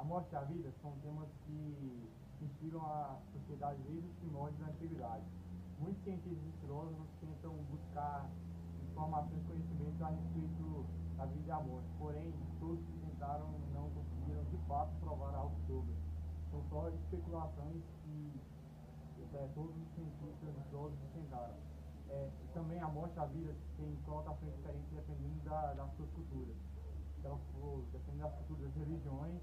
A morte e a vida são temas que inspiram a sociedade desde os primórdios da antiguidade. Muitos cientistas e filósofos tentam buscar informações e conhecimentos a respeito da vida e da morte, porém, todos que tentaram não conseguiram de fato provar algo sobre. São só especulações que todos os cientistas e filósofos tentaram. E também a morte e a vida tem conotações diferentes dependendo das suas culturas. Dependendo das culturas, das religiões,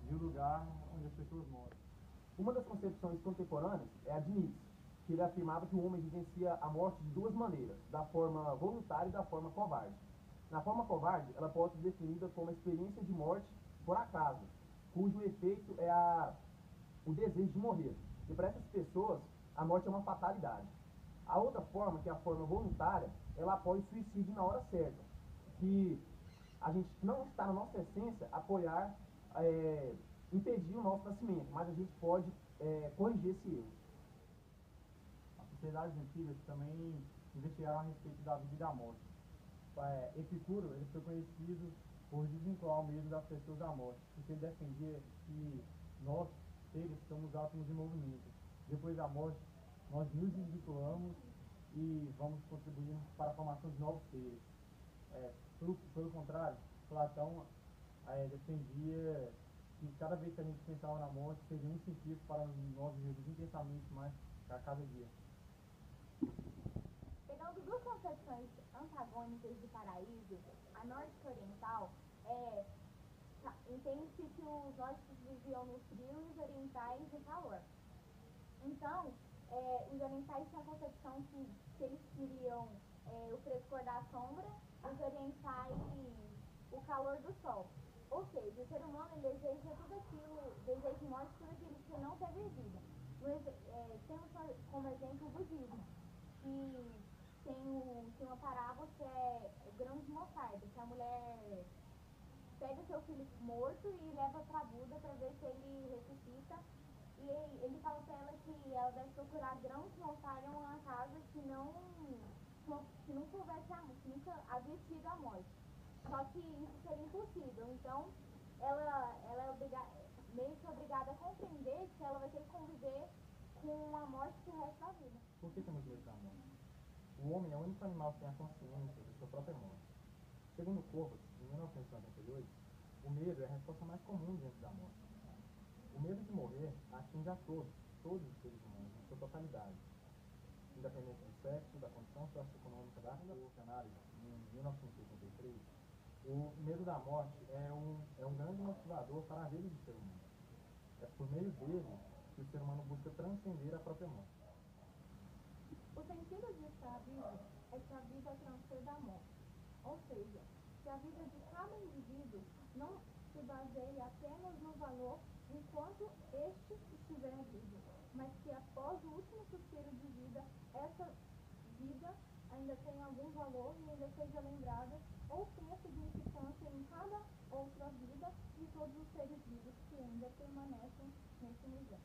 e o lugar onde as pessoas moram. Uma das concepções contemporâneas é a de Nietzsche, que ele afirmava que o homem vivencia a morte de duas maneiras, da forma voluntária e da forma covarde. Na forma covarde, ela pode ser definida como a experiência de morte por acaso, cujo efeito é o desejo de morrer. E para essas pessoas, a morte é uma fatalidade. A outra forma, que é a forma voluntária, ela apoia o suicídio na hora certa, que a gente não está na nossa essência apoiar, impedir o nosso nascimento, mas a gente pode corrigir esse erro. As sociedades antigas também investigaram a respeito da vida e da morte. Epicuro ele foi conhecido por desvincular o medo das pessoas da morte, porque ele defendia que nós, seres, somos átomos em movimento. Depois da morte, nós nos desvinculamos e vamos contribuir para a formação de novos seres. Pelo contrário, Platão defendia que cada vez que a gente pensava na morte, seria um incentivo para nós vivermos intensamente mais a cada dia. Pegando duas concepções antagônicas de paraíso, a nórdica oriental entende-se que os nórdicos viviam no frio e os orientais no calor. Então, os orientais tinham a concepção que eles queriam o frescor da sombra, os orientais o calor do sol. Ou seja, o ser humano ele deseja tudo aquilo, deseja morte, tudo aquilo que não teve vida. Temos como exemplo o budismo, que tem uma parábola que é o grão de mostarda, que a mulher pega seu filho morto e leva para Buda para ver se ele ressuscita. E ele fala para ela que ela deve procurar grãos de mostarda em uma casa que nunca houvesse a morte, que nunca havia tido a morte. Só que isso seria impossível. Então, ela é meio que obrigada a compreender que ela vai ter que conviver com a morte pro resto da vida. Por que temos medo da morte? O homem é o único animal que tem a consciência de sua própria morte. Segundo Covas, em 1992, o medo é a resposta mais comum diante da morte. O medo de morrer atinge a todos os seres humanos, em sua totalidade. Independente do sexo, da condição socioeconômica da análise, em 1983, o medo da morte é um grande motivador para a vida do ser humano. É por meio dele que o ser humano busca transcender a própria morte. O sentido de estar vivo é que a vida transcenda a morte. Ou seja, que a vida de cada indivíduo não se baseia apenas no valor enquanto este estiver vivo, mas que após o último suspiro de vida, essa vida ainda tenha algum valor e ainda seja lembrada ou tenha significância em cada outra vida de todos os seres vivos que ainda permanecem nesse universo.